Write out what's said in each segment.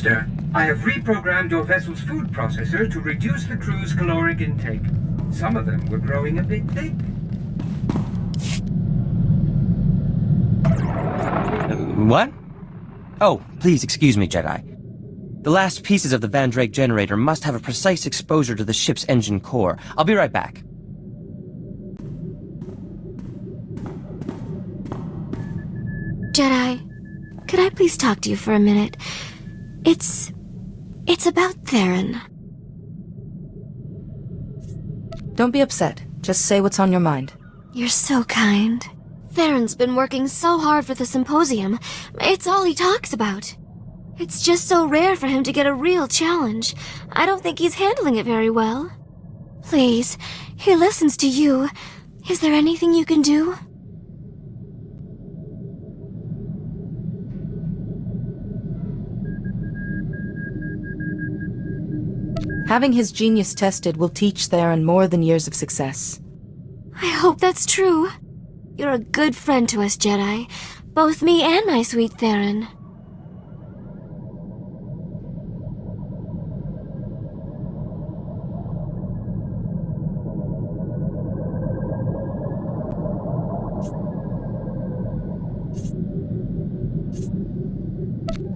Master, I have reprogrammed your vessel's food processor to reduce the crew's caloric intake. Some of them were growing a bit thick. What? Oh, please excuse me, Jedi. The last pieces of the Van Drake generator must have a precise exposure to the ship's engine core. I'll be right back. Jedi, could I please talk to you for a minute? It's about Theron. Don't be upset. Just say what's on your mind. You're so kind. Theron's been working so hard for the symposium. It's all he talks about. It's just so rare for him to get a real challenge. I don't think he's handling it very well. Please, he listens to you. Is there anything you can do? Having his genius tested will teach Theron more than years of success. I hope that's true. You're a good friend to us, Jedi. Both me and my sweet Theron.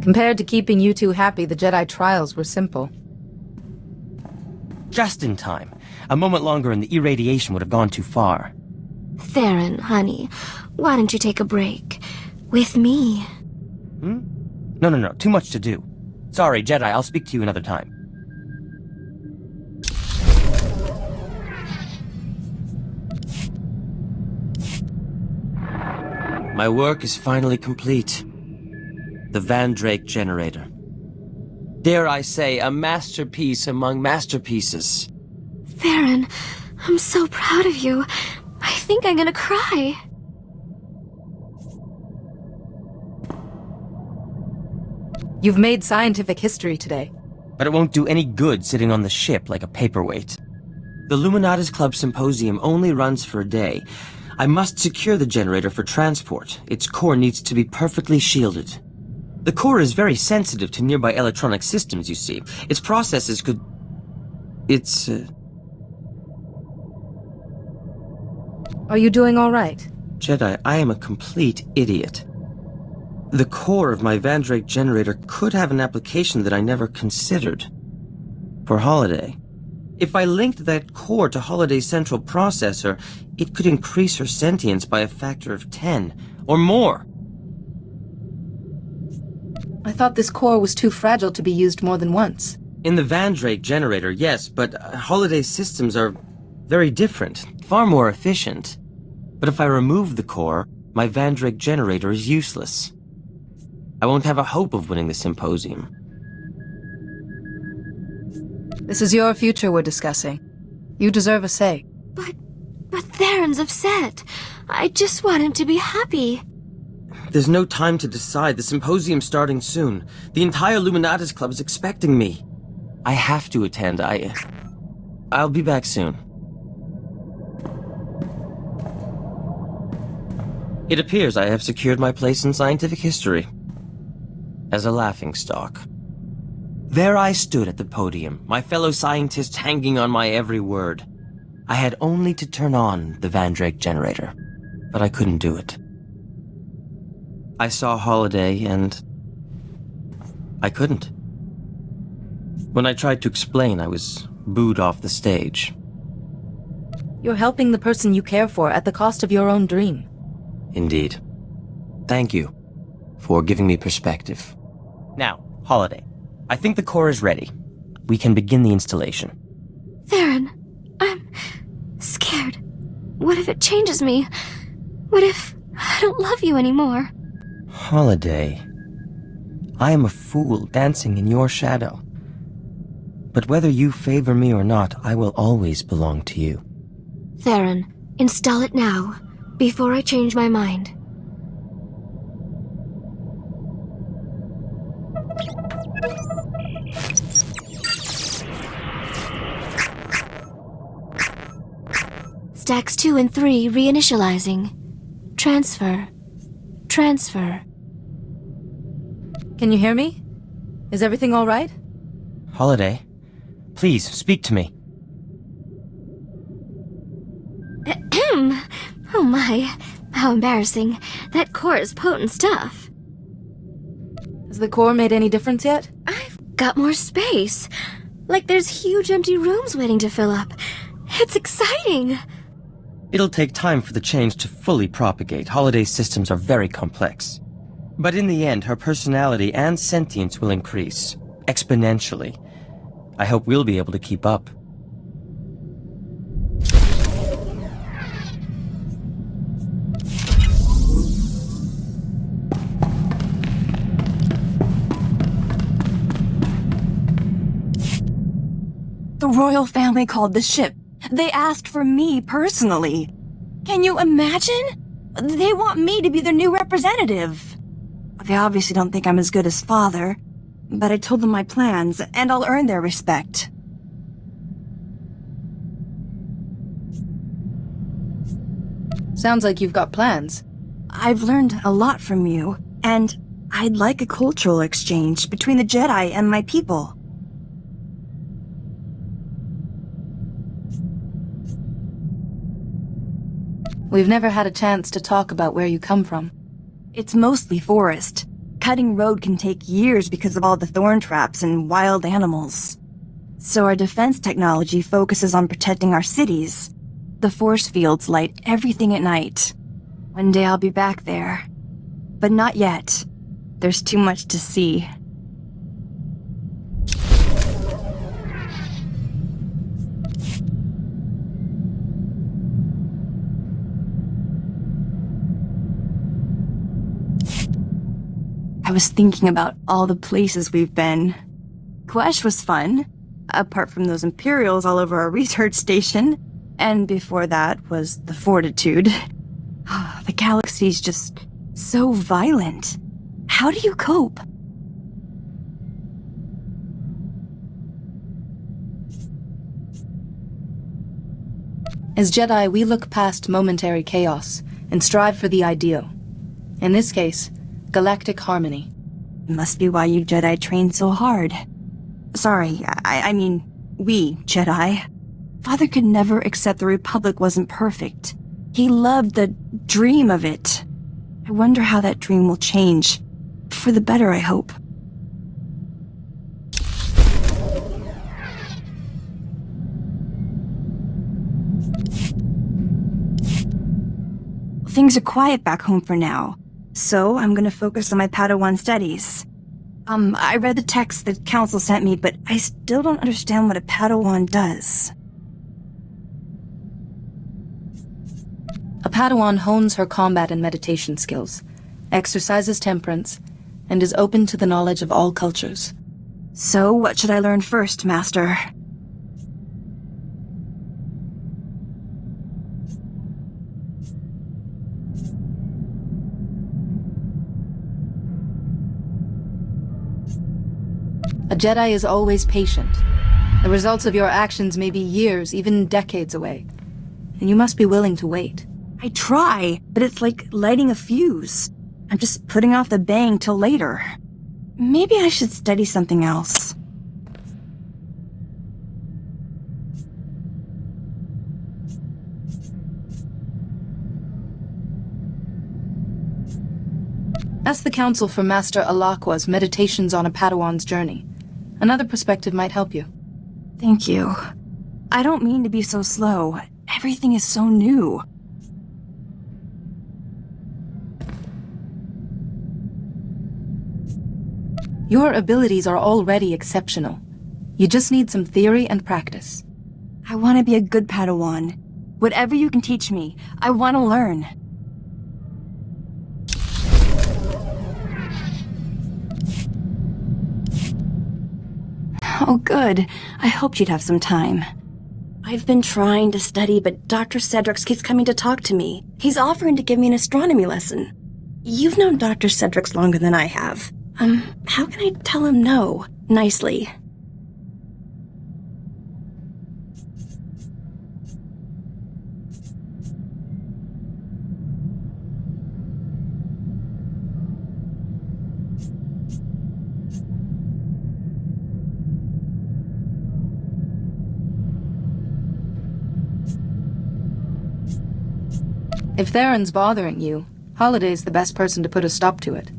Compared to keeping you two happy, the Jedi trials were simple. Just in time. A moment longer and the irradiation would have gone too far. Theron, honey, why don't you take a break? With me. No. Too much to do. Sorry, Jedi, I'll speak to you another time. My work is finally complete. The Van Drake generator. Dare I say, a masterpiece among masterpieces. Theron, I'm so proud of you. I think I'm gonna cry. You've made scientific history today. But it won't do any good sitting on the ship like a paperweight. The Luminatis Club Symposium only runs for a day. I must secure the generator for transport. Its core needs to be perfectly shielded. The core is very sensitive to nearby electronic systems, you see. Its processes could... Are you doing all right? Jedi, I am a complete idiot. The core of my Van Drake generator could have an application that I never considered. For Holiday. If I linked that core to Holiday's central processor, it could increase her sentience by a factor of 10, or more. I thought this core was too fragile to be used more than once. In the Van Drake generator, yes, but Holiday's systems are very different, far more efficient. But if I remove the core, my Van Drake generator is useless. I won't have a hope of winning the symposium. This is your future we're discussing. You deserve a say. But Theron's upset. I just want him to be happy. There's no time to decide. The symposium's starting soon. The entire Luminatis Club is expecting me. I have to attend. I'll be back soon. It appears I have secured my place in scientific history. As a laughingstock. There I stood at the podium, my fellow scientists hanging on my every word. I had only to turn on the Van Drake generator, but I couldn't do it. I saw Holiday and... I couldn't. When I tried to explain, I was booed off the stage. You're helping the person you care for at the cost of your own dream. Indeed. Thank you for giving me perspective. Now, Holiday, I think the core is ready. We can begin the installation. Theron, I'm scared. What if it changes me? What if I don't love you anymore? Holiday, I am a fool dancing in your shadow. But whether you favor me or not, I will always belong to you. Theron, install it now, before I change my mind. Stacks 2 and 3 reinitializing. Transfer. Transfer. Can you hear me? Is everything all right? Holiday, please, speak to me. Oh my, how embarrassing. That core is potent stuff. Has the core made any difference yet? I've got more space. Like there's huge empty rooms waiting to fill up. It's exciting. It'll take time for the change to fully propagate. Holiday's systems are very complex. But in the end, her personality and sentience will increase. Exponentially. I hope we'll be able to keep up. The royal family called the ship. They asked for me personally. Can you imagine? They want me to be their new representative. They obviously don't think I'm as good as father, but I told them my plans, and I'll earn their respect. Sounds like you've got plans. I've learned a lot from you, and I'd like a cultural exchange between the Jedi and my people. We've never had a chance to talk about where you come from. It's mostly forest. Cutting road can take years because of all the thorn traps and wild animals. So our defense technology focuses on protecting our cities. The force fields light everything at night. One day I'll be back there. But not yet. There's too much to see. I was thinking about all the places we've been. Quesh was fun, apart from those Imperials all over our research station. And before that was the Fortitude. The galaxy's just so violent. How do you cope? As Jedi, we look past momentary chaos and strive for the ideal. In this case, galactic harmony. Must be why you Jedi train so hard. Sorry, I mean, we Jedi. Father could never accept the Republic wasn't perfect. He loved the dream of it. I wonder how that dream will change. For the better, I hope. Things are quiet back home for now. So, I'm gonna focus on my Padawan studies. I read the text that Council sent me, but I still don't understand what a Padawan does. A Padawan hones her combat and meditation skills, exercises temperance, and is open to the knowledge of all cultures. So, what should I learn first, Master? A Jedi is always patient. The results of your actions may be years, even decades away. And you must be willing to wait. I try, but it's like lighting a fuse. I'm just putting off the bang till later. Maybe I should study something else. Ask the Council for Master Alakwa's Meditations on a Padawan's Journey. Another perspective might help you. Thank you. I don't mean to be so slow. Everything is so new. Your abilities are already exceptional. You just need some theory and practice. I want to be a good Padawan. Whatever you can teach me, I want to learn. Oh, good. I hoped you'd have some time. I've been trying to study, but Dr. Cedrix keeps coming to talk to me. He's offering to give me an astronomy lesson. You've known Dr. Cedrix longer than I have. How can I tell him no, nicely? If Theron's bothering you, Holiday's the best person to put a stop to it.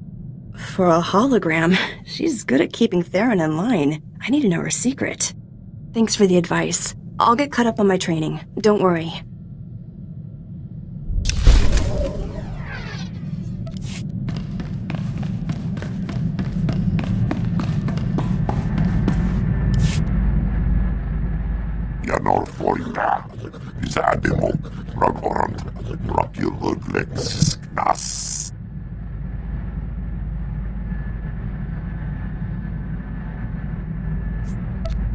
For a hologram, she's good at keeping Theron in line. I need to know her secret. Thanks for the advice. I'll get caught up on my training. Don't worry. Norfolka, Zademo, Ragorant, Rakiluglex, Nas.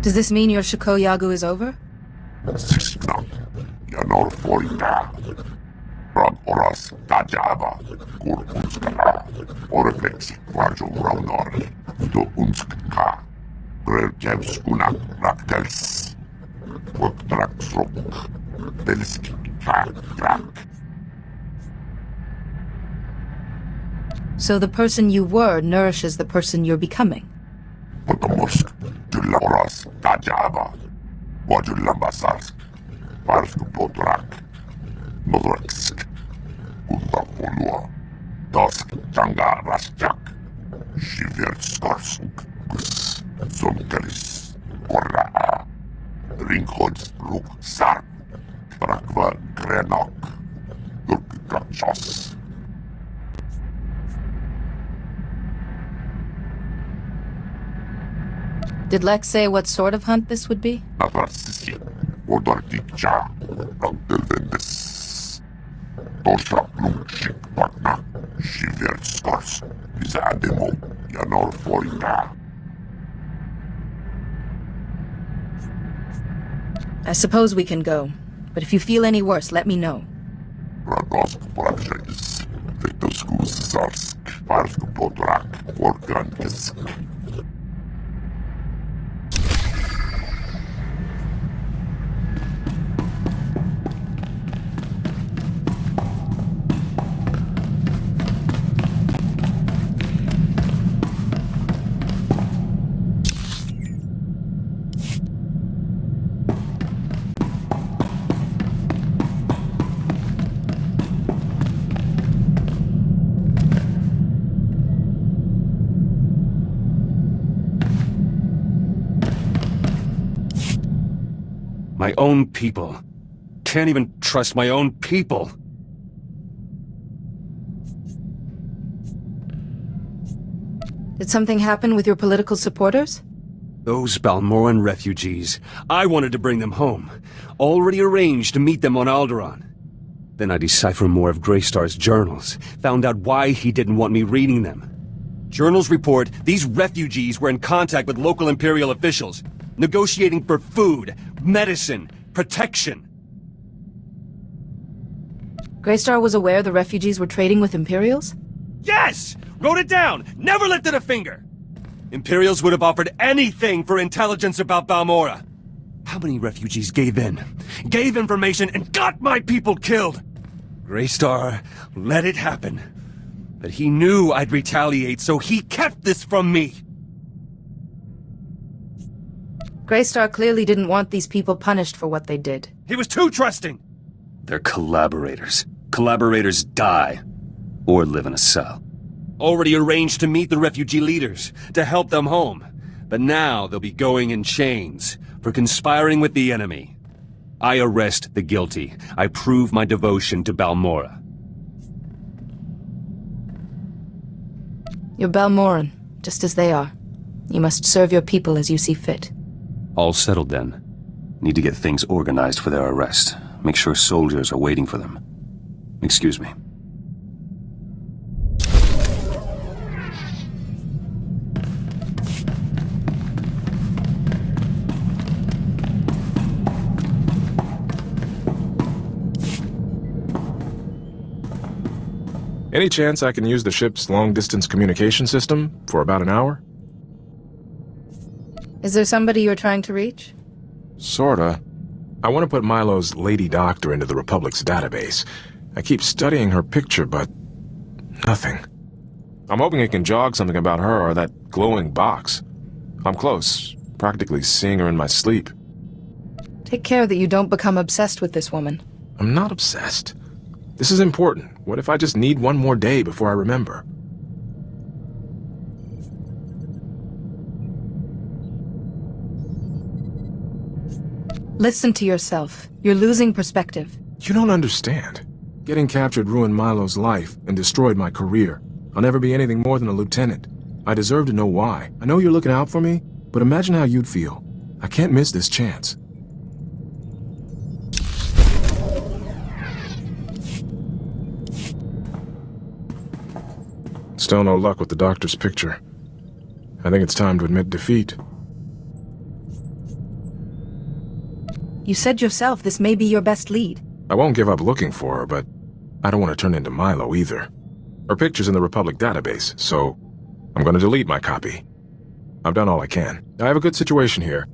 Does this mean your Shikoyagu is over? Siskna, Norfolka, Ragoras, Tajaba, Kurunskana, Oreflex, Varjo Raunor, Do Unskka, Grelkevskuna, Raktels. So the person you were nourishes the person you're becoming? Ringhods Ruk Sark, Brakva Grenok, Lurkachos. Did Lex say what sort of hunt this would be? Navrasisi, Odortikcha, Ragdelvendes. Tosha Plumchik Partna, Shiver Stars, Zademo, Yanor Foika. I suppose we can go, but if you feel any worse, let me know. Ragosk Projects, Victoskus Zarsk, Parsk Potrak, Organkisk. My own people. Can't even trust my own people. Did something happen with your political supporters? Those Balmoran refugees. I wanted to bring them home. Already arranged to meet them on Alderaan. Then I deciphered more of Greystar's journals. Found out why he didn't want me reading them. Journals report these refugees were in contact with local Imperial officials, negotiating for food, medicine, protection. Greystar was aware the refugees were trading with Imperials? Yes! Wrote it down! Never lifted a finger! Imperials would have offered anything for intelligence about Balmora. How many refugees gave in? Gave information and got my people killed! Greystar let it happen. But he knew I'd retaliate, so he kept this from me! Greystar clearly didn't want these people punished for what they did. He was too trusting! They're collaborators. Collaborators die. Or live in a cell. Already arranged to meet the refugee leaders, to help them home. But now they'll be going in chains, for conspiring with the enemy. I arrest the guilty. I prove my devotion to Balmora. You're Balmoran, just as they are. You must serve your people as you see fit. All settled then. Need to get things organized for their arrest. Make sure soldiers are waiting for them. Excuse me. Any chance I can use the ship's long-distance communication system for about an hour? Is there somebody you're trying to reach? Sorta. I want to put Milo's Lady Doctor into the Republic's database. I keep studying her picture, but nothing. I'm hoping it can jog something about her or that glowing box. I'm close, practically seeing her in my sleep. Take care that you don't become obsessed with this woman. I'm not obsessed. This is important. What if I just need one more day before I remember? Listen to yourself. You're losing perspective. You don't understand. Getting captured ruined Milo's life and destroyed my career. I'll never be anything more than a lieutenant. I deserve to know why. I know you're looking out for me, but imagine how you'd feel. I can't miss this chance. Still no luck with the doctor's picture. I think it's time to admit defeat. You said yourself this may be your best lead. I won't give up looking for her, but I don't want to turn into Milo either. Her picture's in the Republic database, so I'm going to delete my copy. I've done all I can. I have a good situation here.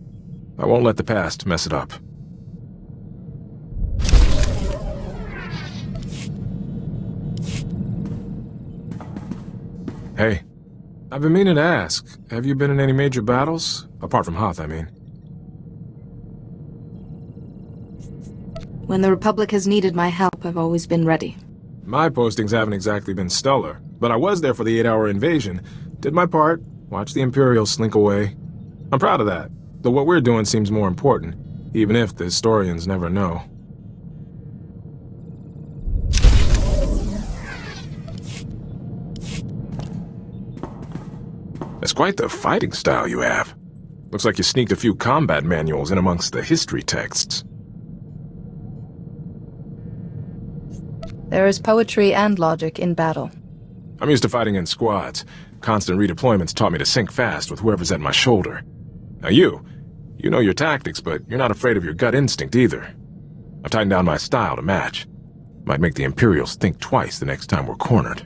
I won't let the past mess it up. Hey, I've been meaning to ask, have you been in any major battles? Apart from Hoth, I mean. When the Republic has needed my help, I've always been ready. My postings haven't exactly been stellar, but I was there for the 8-hour invasion. Did my part, watched the Imperial slink away. I'm proud of that, though what we're doing seems more important, even if the historians never know. That's quite the fighting style you have. Looks like you sneaked a few combat manuals in amongst the history texts. There is poetry and logic in battle. I'm used to fighting in squads. Constant redeployments taught me to sink fast with whoever's at my shoulder. Now you know your tactics, but you're not afraid of your gut instinct either. I've tightened down my style to match. Might make the Imperials think twice the next time we're cornered.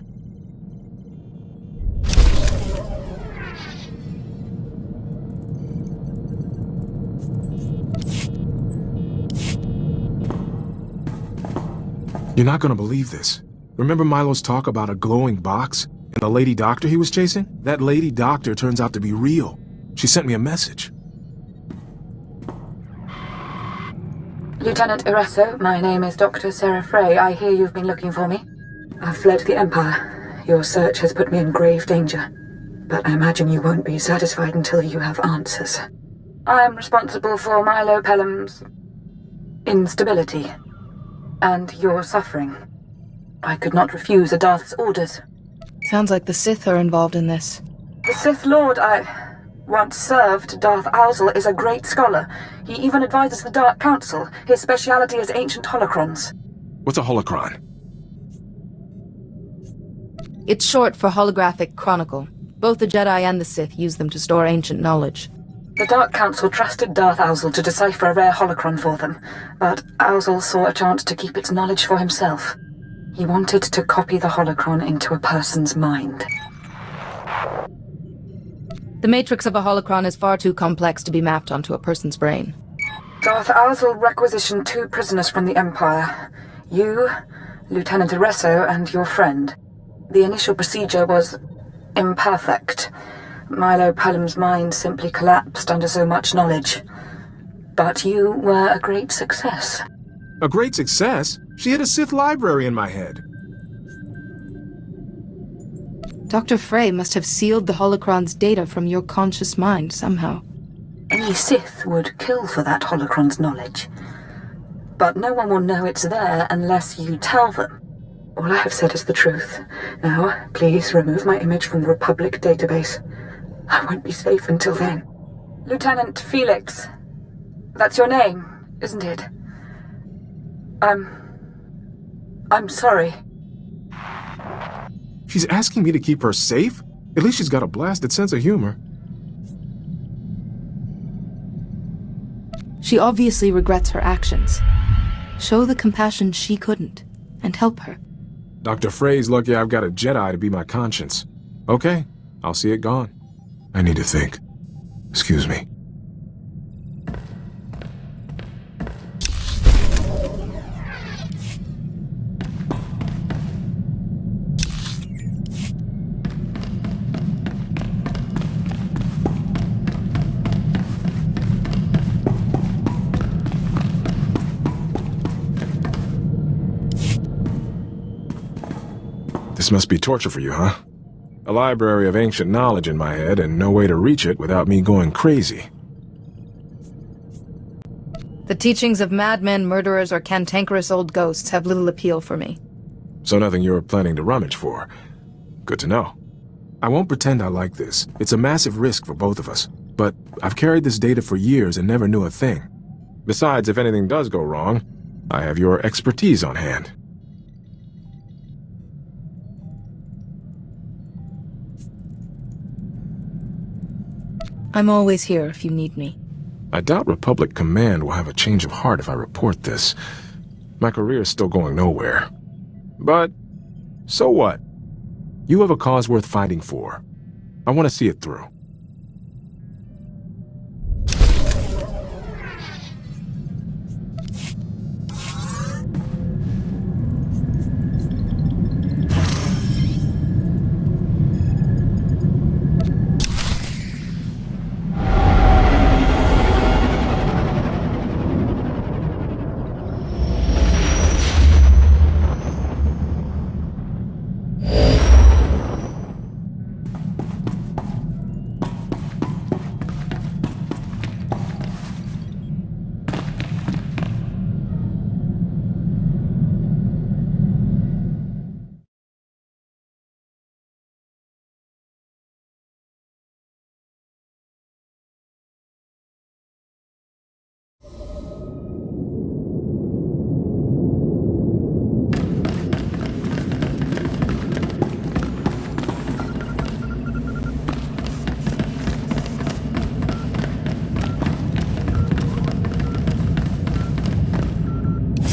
You're not gonna believe this. Remember Milo's talk about a glowing box and the lady doctor he was chasing? That lady doctor turns out to be real. She sent me a message. Lieutenant Irasso, my name is Dr. Sarah Frey. I hear you've been looking for me. I've fled the Empire. Your search has put me in grave danger. But I imagine you won't be satisfied until you have answers. I'm responsible for Milo Pelham's instability. And your suffering. I could not refuse a Darth's orders. Sounds like the Sith are involved in this. The Sith Lord I once served, Darth Owzel, is a great scholar. He even advises the Dark Council. His speciality is ancient holocrons. What's a holocron? It's short for holographic chronicle. Both the Jedi and the Sith use them to store ancient knowledge. The Dark Council trusted Darth Owzel to decipher a rare holocron for them, but Owzel saw a chance to keep its knowledge for himself. He wanted to copy the holocron into a person's mind. The matrix of a holocron is far too complex to be mapped onto a person's brain. Darth Owzel requisitioned 2 prisoners from the Empire. You, Lieutenant Irasso, and your friend. The initial procedure was imperfect. Milo Pelham's mind simply collapsed under so much knowledge. But you were a great success. A great success? She hid a Sith library in my head. Dr. Frey must have sealed the holocron's data from your conscious mind somehow. Any Sith would kill for that holocron's knowledge. But no one will know it's there unless you tell them. All I have said is the truth. Now, please remove my image from the Republic database. I won't be safe until then. Lieutenant Felix. That's your name, isn't it? I'm sorry. She's asking me to keep her safe? At least she's got a blasted sense of humor. She obviously regrets her actions. Show the compassion she couldn't, and help her. Dr. Frey's lucky I've got a Jedi to be my conscience. Okay, I'll see it gone. I need to think. Excuse me. This must be torture for you, huh? A library of ancient knowledge in my head and no way to reach it without me going crazy. The teachings of madmen, murderers, or cantankerous old ghosts have little appeal for me. So nothing you're planning to rummage for. Good to know. I won't pretend I like this. It's a massive risk for both of us. But I've carried this data for years and never knew a thing. Besides, if anything does go wrong, I have your expertise on hand. I'm always here if you need me. I doubt Republic Command will have a change of heart if I report this. My career's still going nowhere. But, so what? You have a cause worth fighting for. I want to see it through.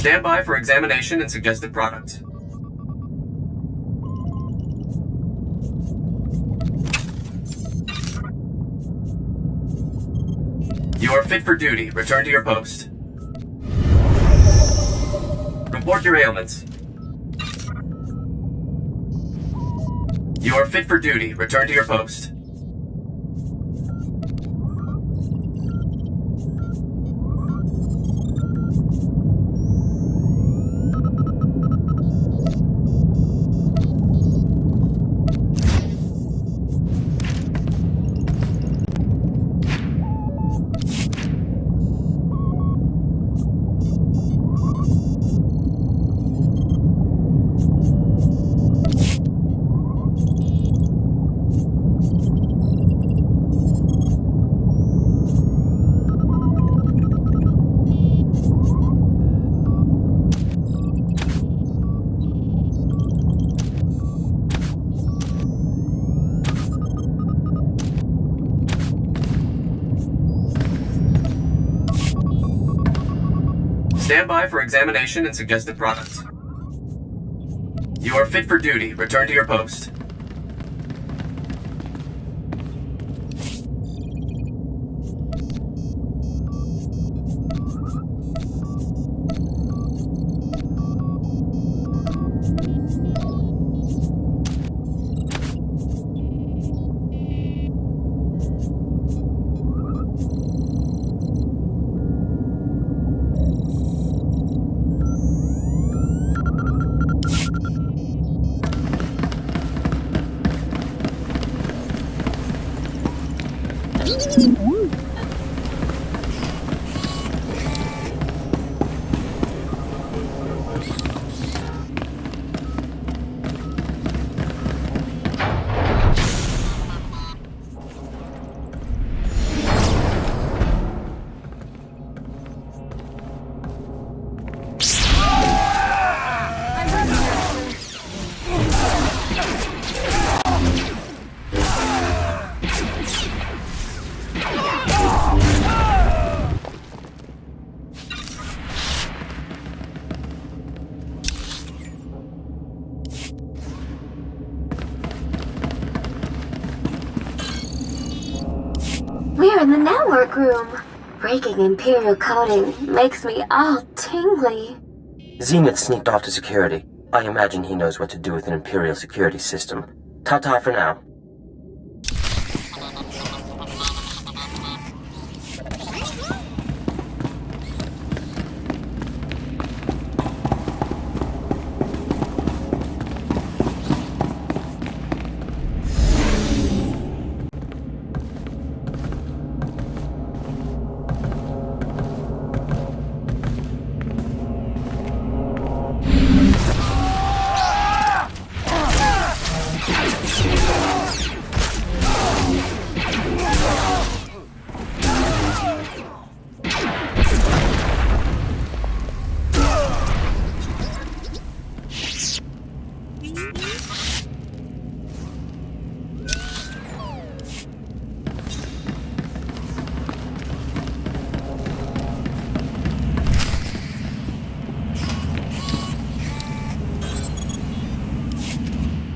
Stand by for examination and suggested products. You are fit for duty. Return to your post. Report your ailments. You are fit for duty. Return to your post. Stand by for examination and suggested products. You are fit for duty. Return to your post. We're in the network room. Breaking Imperial coding makes me all tingly. Zenith sneaked off to security. I imagine he knows what to do with an Imperial security system. Ta-ta for now.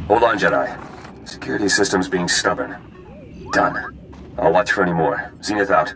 Hold on, Jedi. Security system's being stubborn. Done. I'll watch for any more. Zenith out.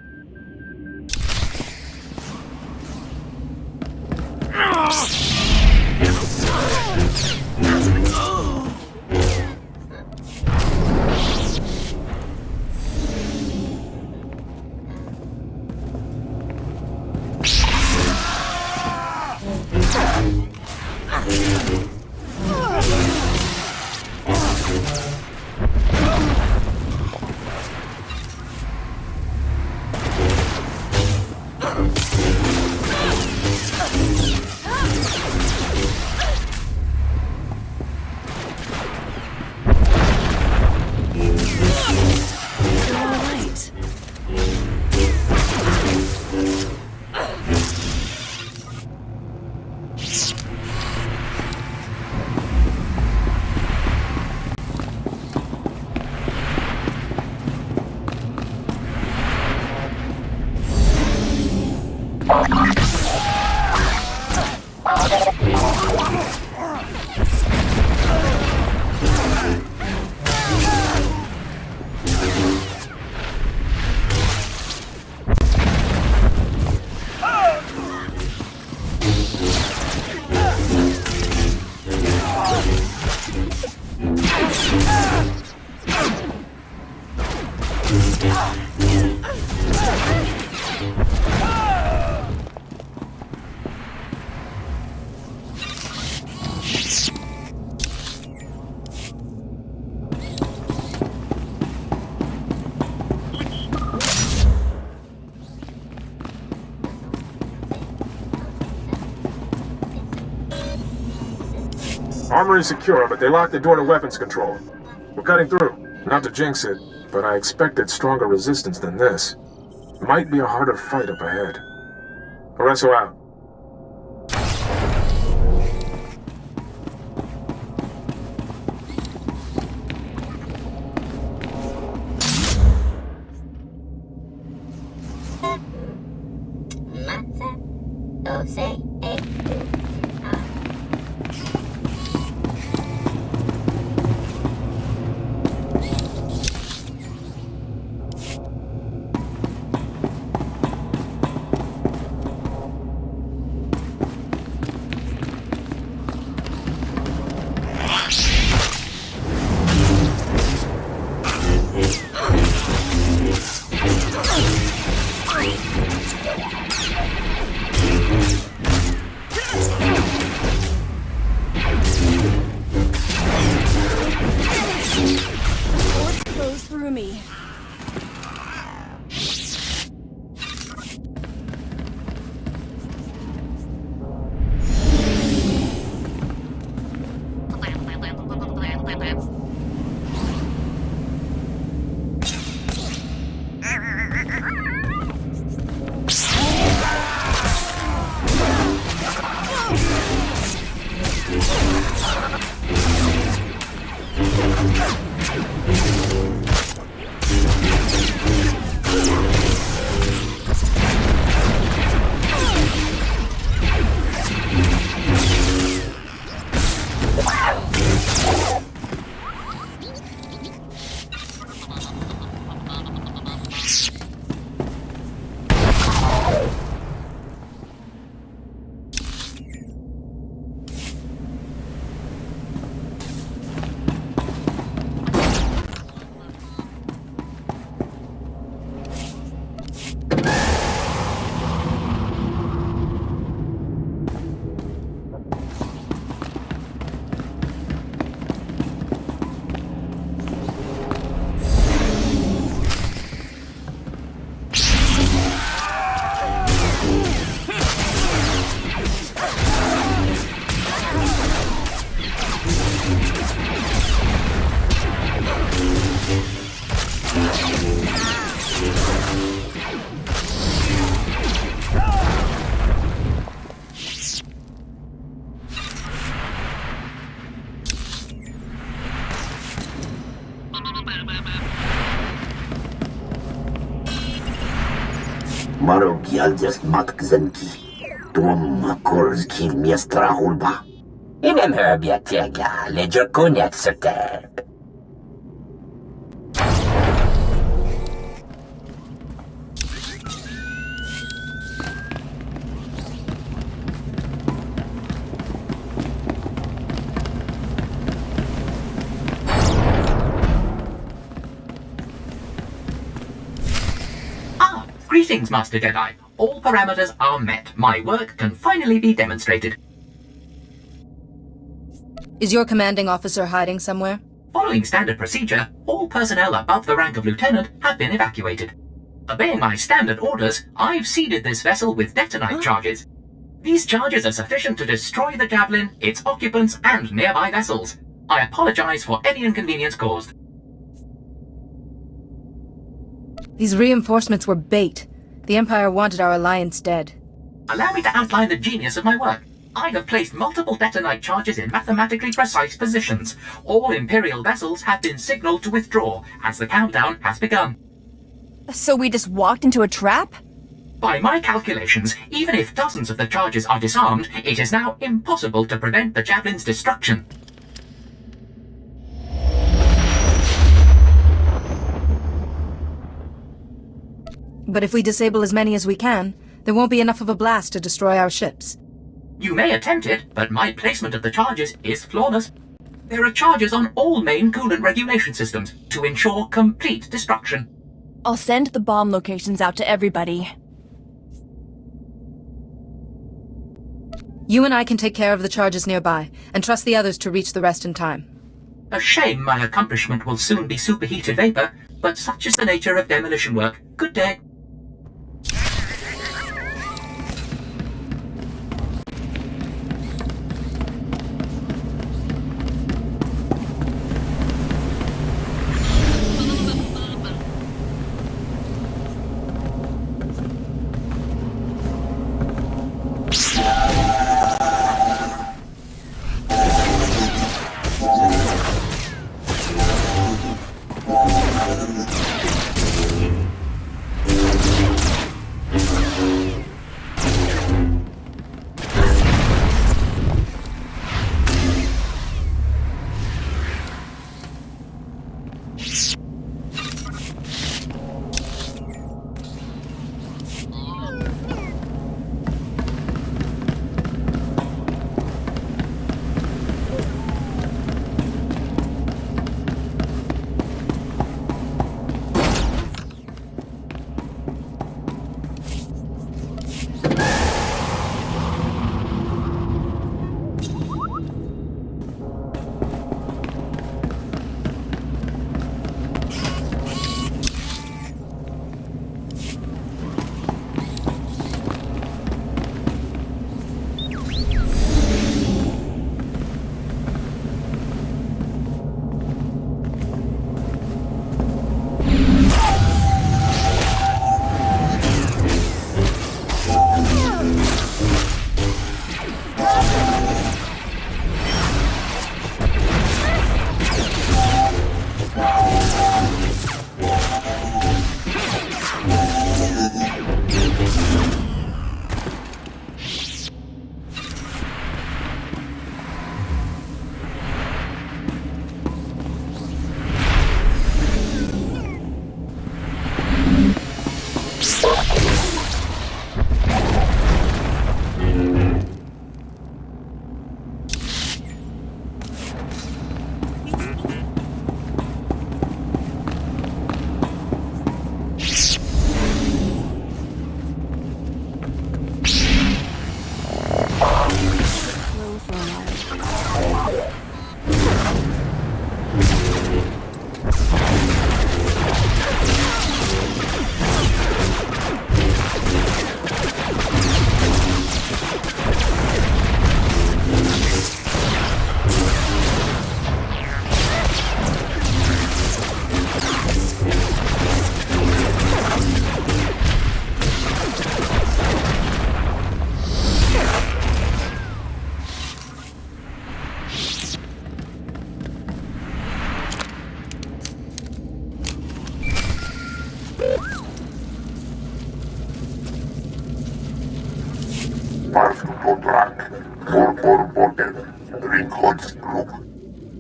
Armory is secure, but they locked the door to weapons control. We're cutting through. Not to jinx it, but I expected stronger resistance than this. Might be a harder fight up ahead. Oreso out. Maroki aldias matkzenki. Tuom makolski miestra hulba. Inemher biatega, ledger cognac certain. Greetings, Master Jedi. All parameters are met. My work can finally be demonstrated. Is your commanding officer hiding somewhere? Following standard procedure, all personnel above the rank of lieutenant have been evacuated. Obeying my standard orders, I've seeded this vessel with detonite charges. These charges are sufficient to destroy the Javelin, its occupants, and nearby vessels. I apologize for any inconvenience caused. These reinforcements were bait. The Empire wanted our alliance dead. Allow me to outline the genius of my work. I have placed multiple detonite charges in mathematically precise positions. All Imperial vessels have been signaled to withdraw, as the countdown has begun. So we just walked into a trap? By my calculations, even if dozens of the charges are disarmed, it is now impossible to prevent the Javelin's destruction. But if we disable as many as we can, there won't be enough of a blast to destroy our ships. You may attempt it, but my placement of the charges is flawless. There are charges on all main coolant regulation systems to ensure complete destruction. I'll send the bomb locations out to everybody. You and I can take care of the charges nearby, and trust the others to reach the rest in time. A shame my accomplishment will soon be superheated vapor, but such is the nature of demolition work. Good day.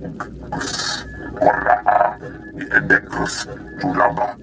Corellia Necrus Julama.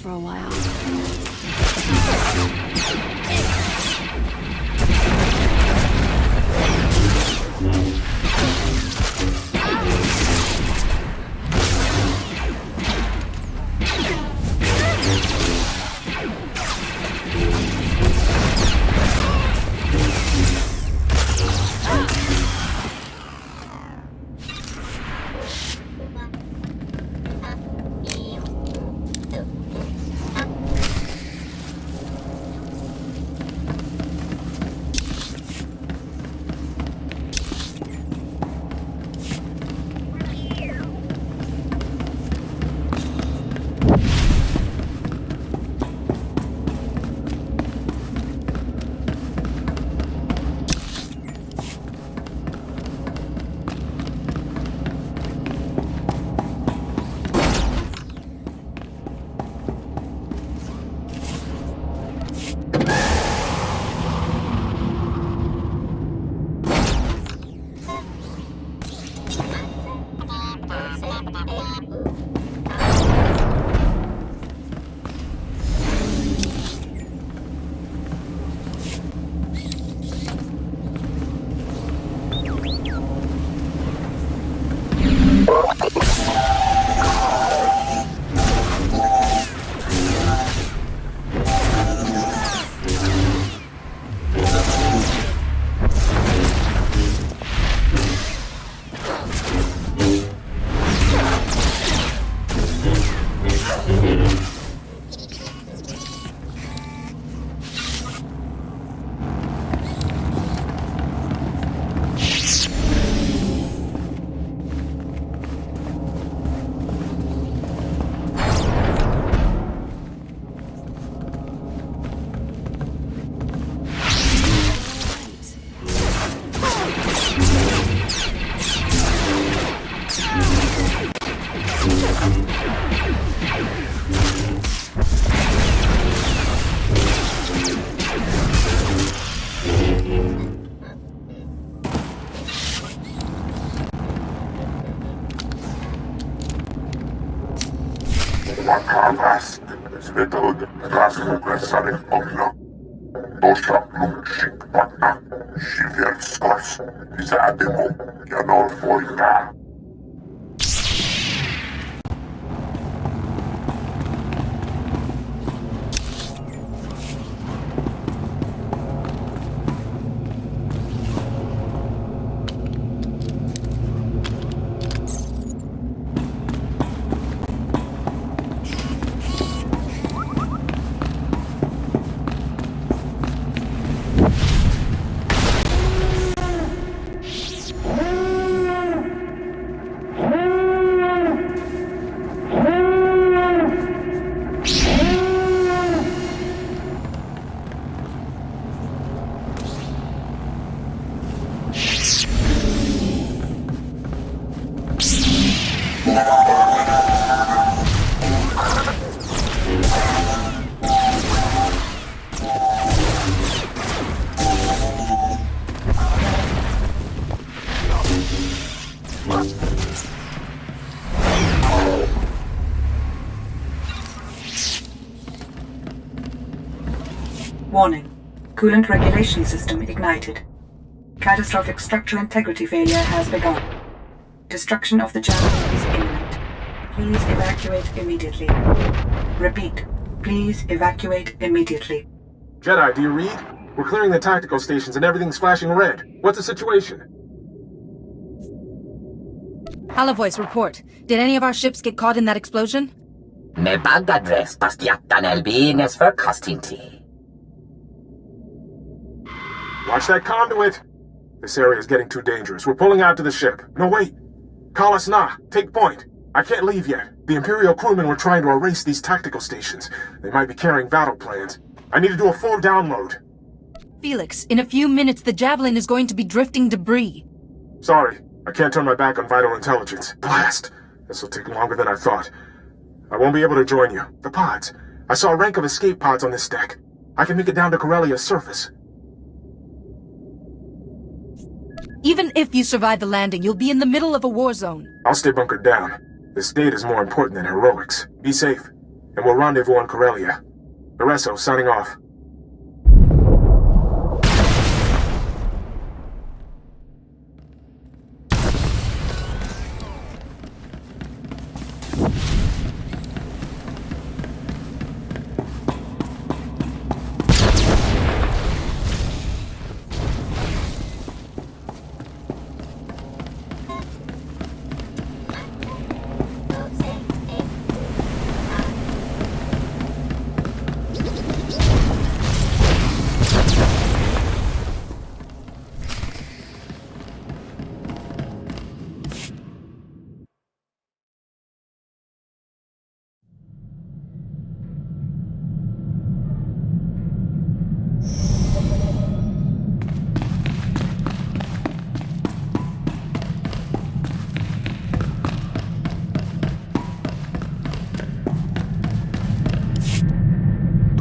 For a while. Rasmuksaren omilla. Tosha Luksik Patna. Shiverskos. Zademo. Ja Norfolka. Warning. Coolant regulation system ignited. Catastrophic structural integrity failure has begun. Destruction of the Javelin is imminent. Please evacuate immediately. Repeat. Please evacuate immediately. Jedi, do you read? We're clearing the tactical stations and everything's flashing red. What's the situation? Voice, report. Did any of our ships get caught in that explosion? Me bagadres pastiatan elbines for Costinti. Watch that conduit! This area is getting too dangerous. We're pulling out to the ship. No, wait! Call us now. Take point. I can't leave yet. The Imperial crewmen were trying to erase these tactical stations. They might be carrying battle plans. I need to do a full download. Felix, in a few minutes the Javelin is going to be drifting debris. Sorry. I can't turn my back on vital intelligence. Blast! This'll take longer than I thought. I won't be able to join you. The pods. I saw a rank of escape pods on this deck. I can make it down to Corellia's surface. Even if you survive the landing, you'll be in the middle of a war zone. I'll stay bunkered down. This date is more important than heroics. Be safe, and we'll rendezvous on Corellia. Areso, signing off.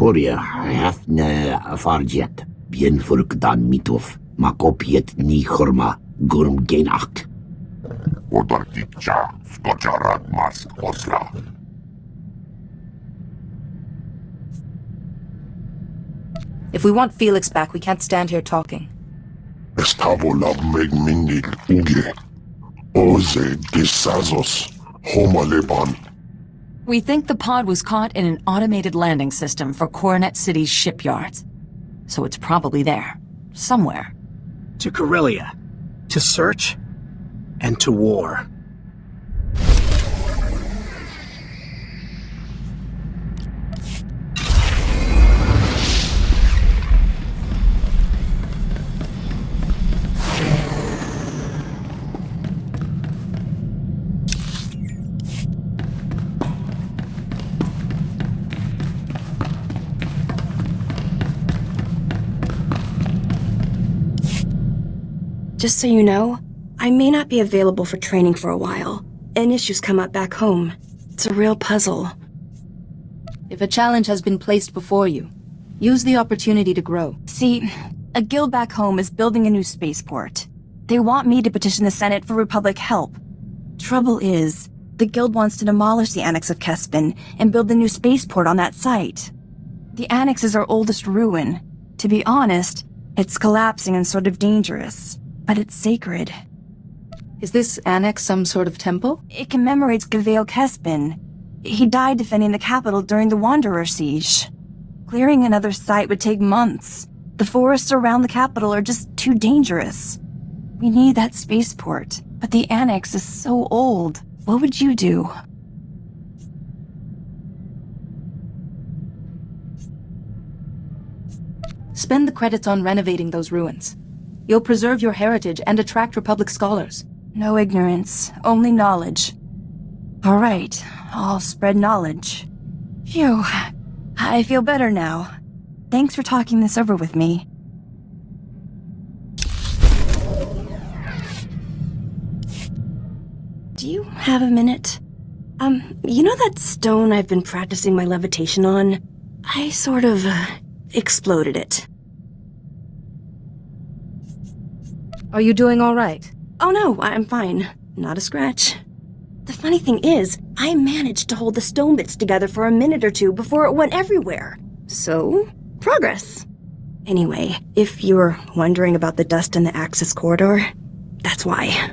Toria, hafne farjet, bien furkdan mitov, makopiet ni chorma, gurm genach. Odarticha, skocharat mas osla. If we want Felix back, we can't stand here talking. Estavola megminid uge. Oze desazos, homaleban. We think the pod was caught in an automated landing system for Coronet City's shipyards. So it's probably there. Somewhere. To Corellia. To search. And to war. Just so you know, I may not be available for training for a while, and issues come up back home. It's a real puzzle. If a challenge has been placed before you, use the opportunity to grow. See, a guild back home is building a new spaceport. They want me to petition the Senate for Republic help. Trouble is, the guild wants to demolish the annex of Kespin and build the new spaceport on that site. The Annex is our oldest ruin. To be honest, it's collapsing and sort of dangerous, but it's sacred. Is this Annex some sort of temple? It commemorates Gavail Kespin. He died defending the capital during the Wanderer siege. Clearing another site would take months. The forests around the capital are just too dangerous. We need that spaceport, but the Annex is so old. What would you do? Spend the credits on renovating those ruins. You'll preserve your heritage and attract Republic scholars. No ignorance, only knowledge. All right, I'll spread knowledge. Phew, I feel better now. Thanks for talking this over with me. Do you have a minute? You know that stone I've been practicing my levitation on? I sort of, exploded it. Are you doing all right? Oh no, I'm fine. Not a scratch. The funny thing is, I managed to hold the stone bits together for a minute or two before it went everywhere. So, progress. Anyway, if you're wondering about the dust in the Axis corridor, that's why.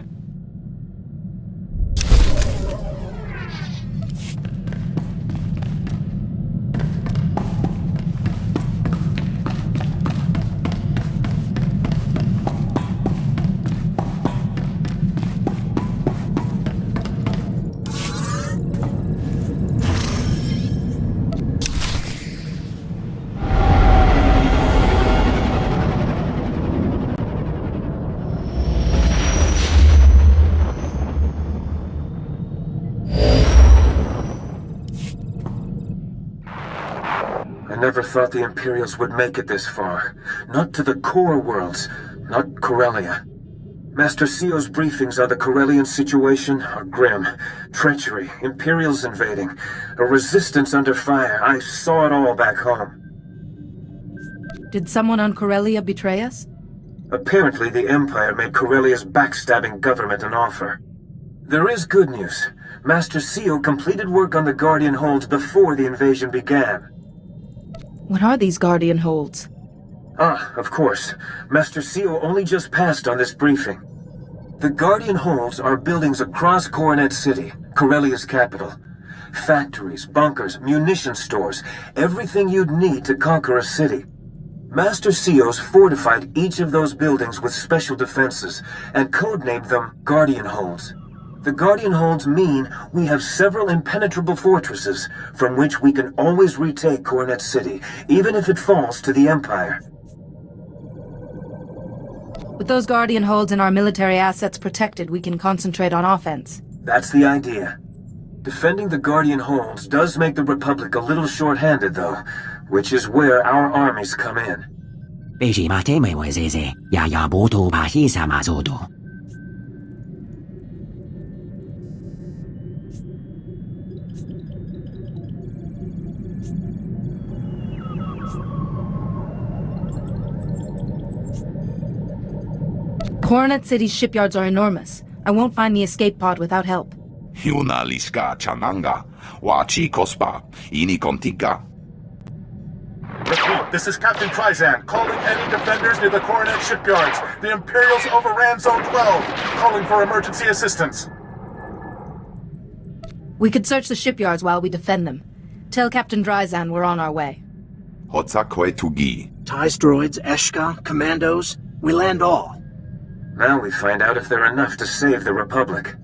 I never thought the Imperials would make it this far. Not to the core worlds, not Corellia. Master CEO's briefings on the Corellian situation are grim. Treachery, Imperials invading, a resistance under fire. I saw it all back home. Did someone on Corellia betray us? Apparently the Empire made Corellia's backstabbing government an offer. There is good news. Master CEO completed work on the Guardian holds before the invasion began. What are these Guardian holds? Ah, of course. Master CEO only just passed on this briefing. The Guardian holds are buildings across Coronet City, Corellia's capital. Factories, bunkers, munition stores, everything you'd need to conquer a city. Master CEO's fortified each of those buildings with special defenses, and codenamed them Guardian holds. The Guardian holds mean we have several impenetrable fortresses from which we can always retake Coronet City, even if it falls to the Empire. With those Guardian holds and our military assets protected, we can concentrate on offense. That's the idea. Defending the Guardian holds does make the Republic a little short-handed, though, which is where our armies come in. Coronet City's shipyards are enormous. I won't find the escape pod without help. Hiunaliska chananga, wa chikospa, ini contiga. Repeat, this is Captain Trizan, calling any defenders near the Coronet shipyards. The Imperials overran Zone 12, calling for emergency assistance. We could search the shipyards while we defend them. Tell Captain Dryzan we're on our way. Hotsakoi tugi. TIEs, droids, Eshka, commandos, we land all. Now we find out if they're enough to save the Republic.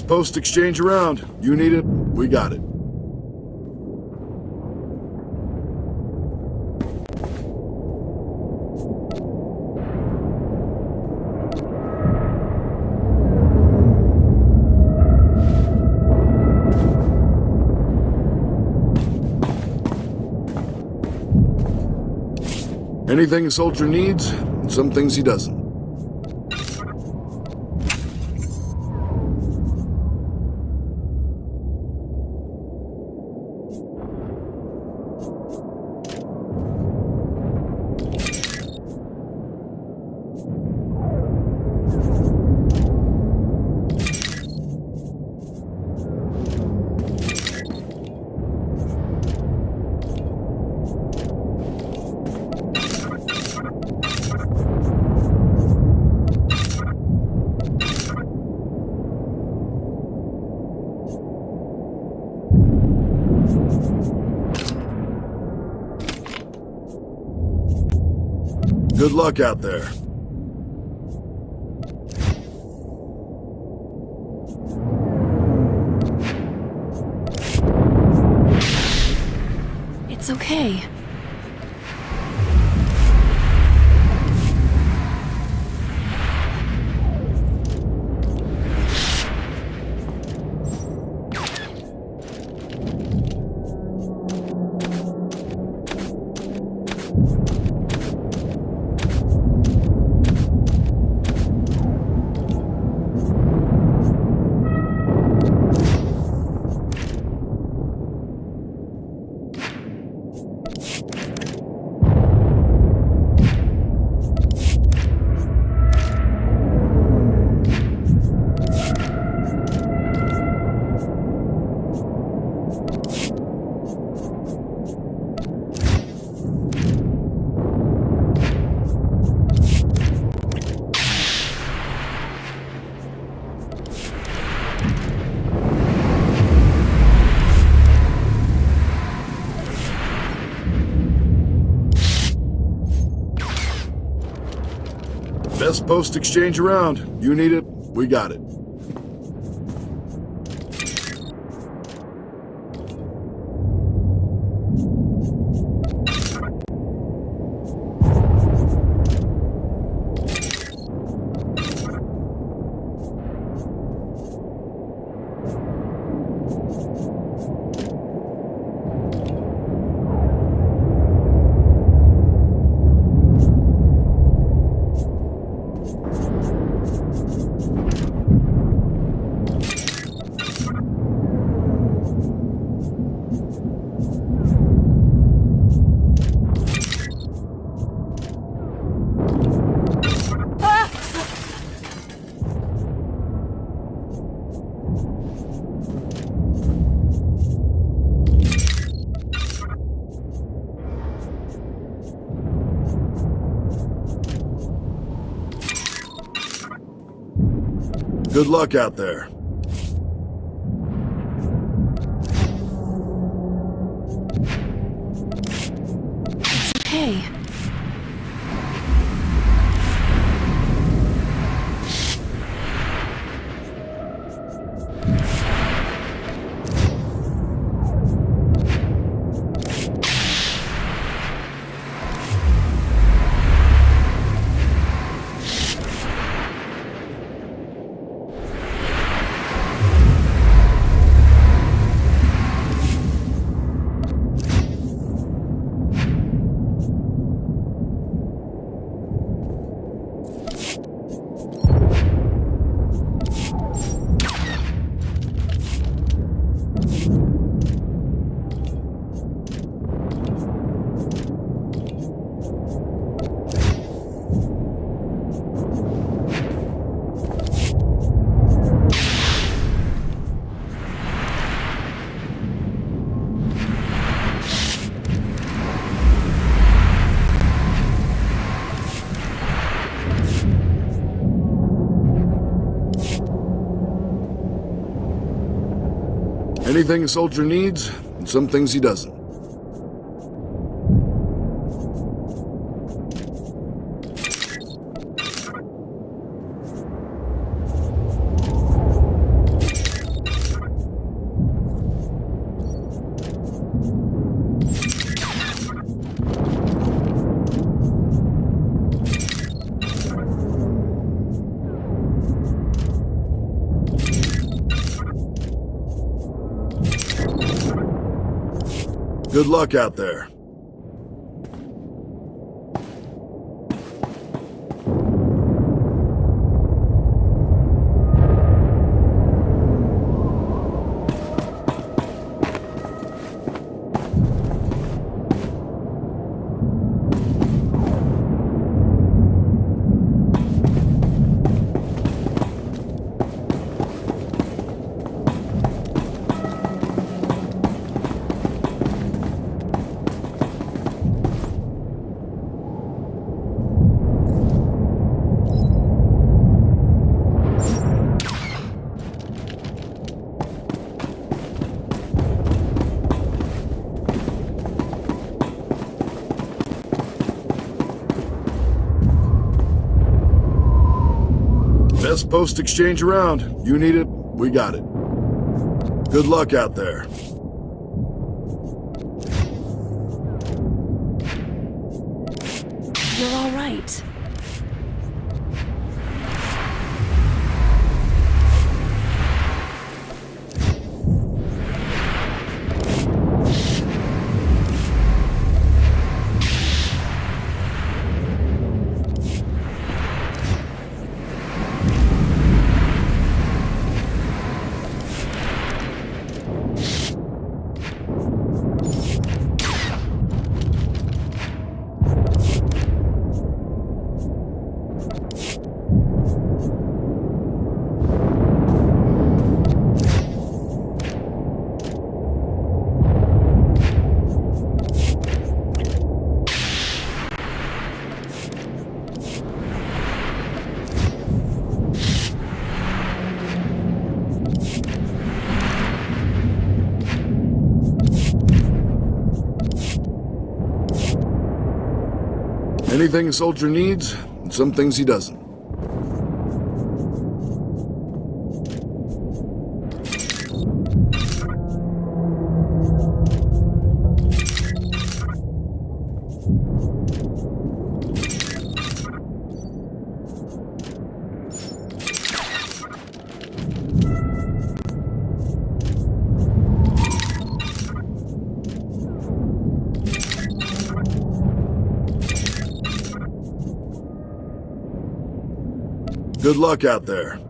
Best post exchange around. You need it, we got it. Anything a soldier needs, and some things he doesn't. Good luck out there. It's okay. Best post exchange around. You need it, we got it. Good luck out there. It's okay. Anything a soldier needs, and some things he doesn't. Good luck out there. Best post exchange around. You need it, we got it. Good luck out there. You're all right. Anything a soldier needs, and some things he doesn't. Good luck out there.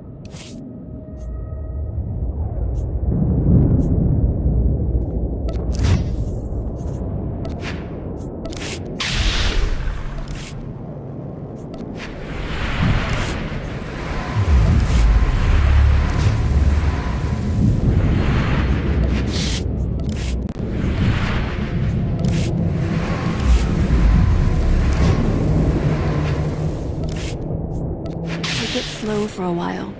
Slow for a while.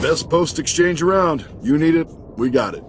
Best post exchange around. You need it, we got it.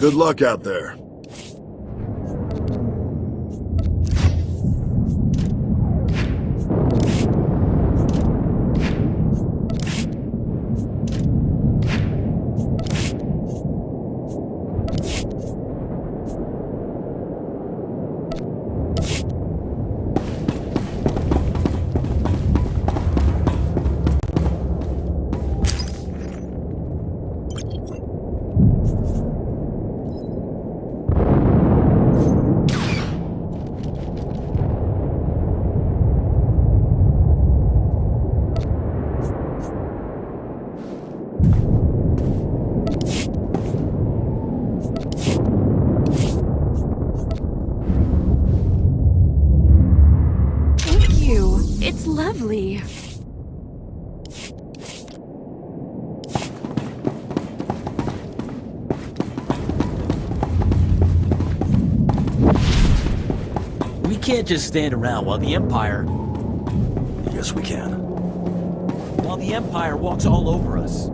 Good luck out there. It's lovely. We can't just stand around while the Empire... Yes, we can. While the Empire walks all over us.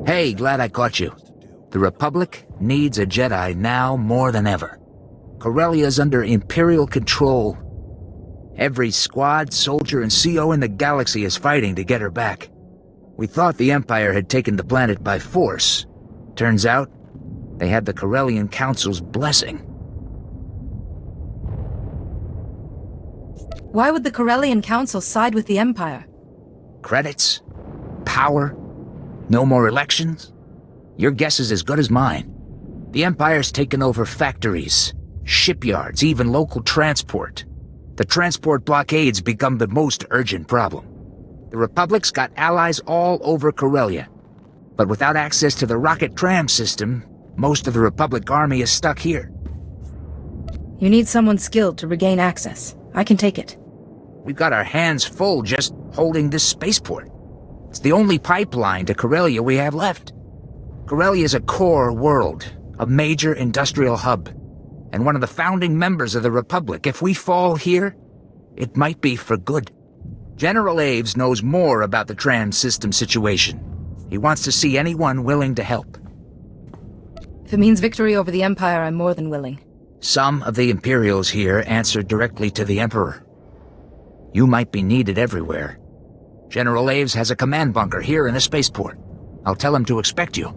Hey, glad I caught you. The Republic needs a Jedi now more than ever. Corellia's under Imperial control. Every squad, soldier, and CO in the galaxy is fighting to get her back. We thought the Empire had taken the planet by force. Turns out, they had the Corellian Council's blessing. Why would the Corellian Council side with the Empire? Credits? Power? No more elections? Your guess is as good as mine. The Empire's taken over factories, shipyards, even local transport. The transport blockade's become the most urgent problem. The Republic's got allies all over Corellia. But without access to the rocket tram system, most of the Republic army is stuck here. You need someone skilled to regain access. I can take it. We've got our hands full just holding this spaceport. It's the only pipeline to Corellia we have left. Corellia is a core world, a major industrial hub, and one of the founding members of the Republic. If we fall here, it might be for good. General Aves knows more about the trans system situation. He wants to see anyone willing to help. If it means victory over the Empire, I'm more than willing. Some of the Imperials here answer directly to the Emperor. You might be needed everywhere. General Aves has a command bunker here in the spaceport. I'll tell him to expect you.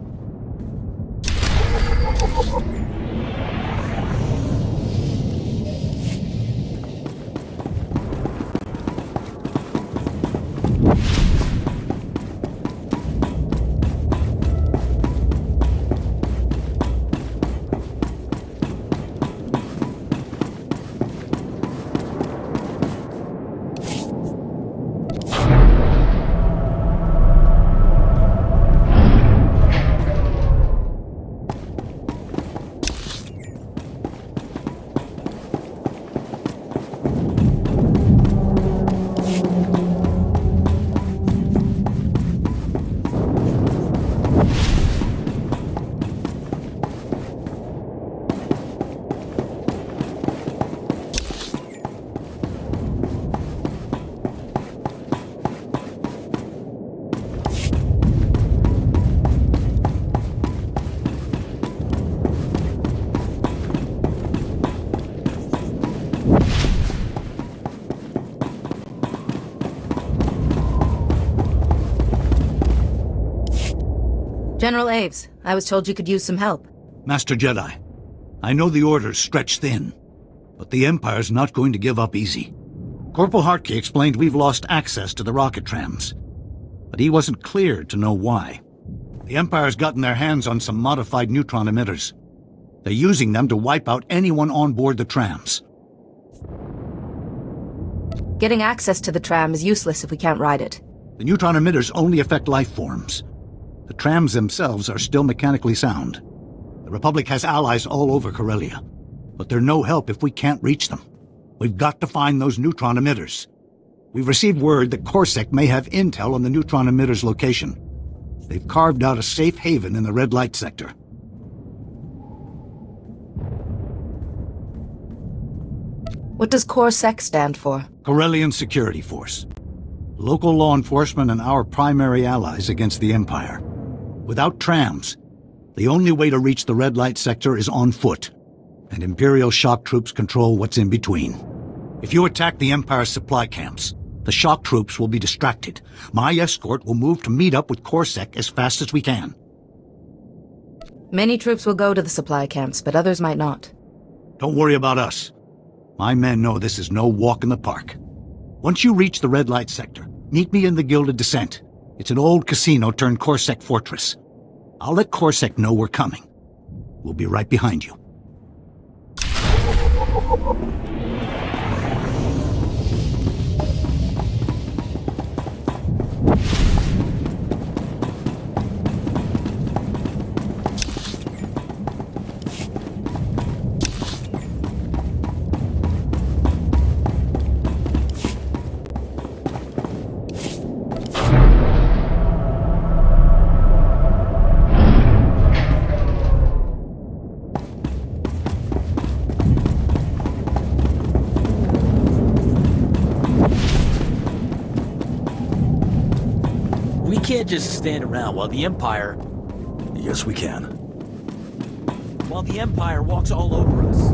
General Aves, I was told you could use some help. Master Jedi, I know the Order's stretched thin, but the Empire's not going to give up easy. Corporal Hartke explained we've lost access to the rocket trams, but he wasn't clear to know why. The Empire's gotten their hands on some modified neutron emitters. They're using them to wipe out anyone on board the trams. Getting access to the tram is useless if we can't ride it. The neutron emitters only affect life forms. The trams themselves are still mechanically sound. The Republic has allies all over Corellia, but they're no help if we can't reach them. We've got to find those neutron emitters. We've received word that Corsac may have intel on the neutron emitters' location. They've carved out a safe haven in the red light sector. What does Corsac stand for? Corellian Security Force. Local law enforcement and our primary allies against the Empire. Without trams, The only way to reach the red light sector is on foot, and Imperial shock troops control what's in between. If you attack the Empire's supply camps, the shock troops will be distracted. My escort will move to meet up with Corsair as fast as we can. Many troops will go to the supply camps, but others might not. Don't worry about us. My men know this is no walk in the park. Once you reach the red light sector, meet me in the Gilded Descent. It's an old casino turned Corsair fortress. I'll let Corsair know we're coming. We'll be right behind you. We can't just stand around while the Empire... Yes, we can. While the Empire walks all over us.